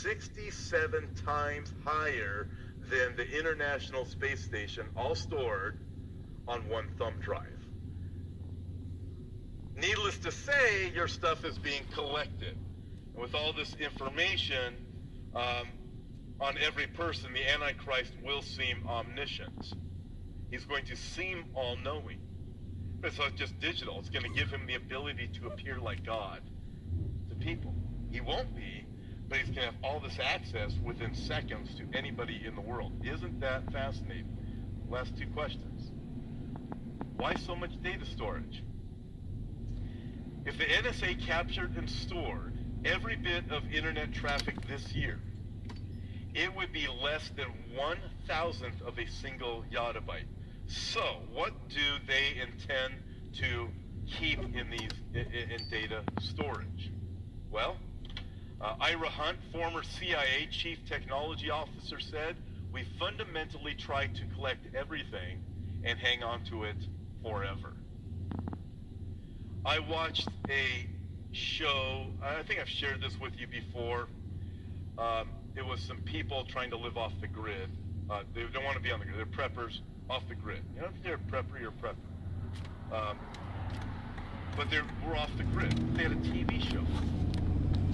67 times higher than the International Space Station, all stored on one thumb drive. Needless to say, your stuff is being collected. And with all this information on every person, the Antichrist will seem omniscient. He's going to seem all-knowing. But it's not just digital. It's going to give him the ability to appear like God to people. He won't be, but he's going to have all this access within seconds to anybody in the world. Isn't that fascinating? Last two questions. Why so much data storage? If the NSA captured and stored every bit of internet traffic this year, it would be less than 1/1000th of a single yottabyte. So, what do they intend to keep in data storage? Well, Ira Hunt, former CIA chief technology officer, said, "We fundamentally try to collect everything and hang on to it forever." I watched a show, I think I've shared this with you before. It was some people trying to live off the grid. They don't want to be on the grid. They're preppers off the grid. You know, if you're a prepper, you're a prepper. But they were off the grid. They had a TV show.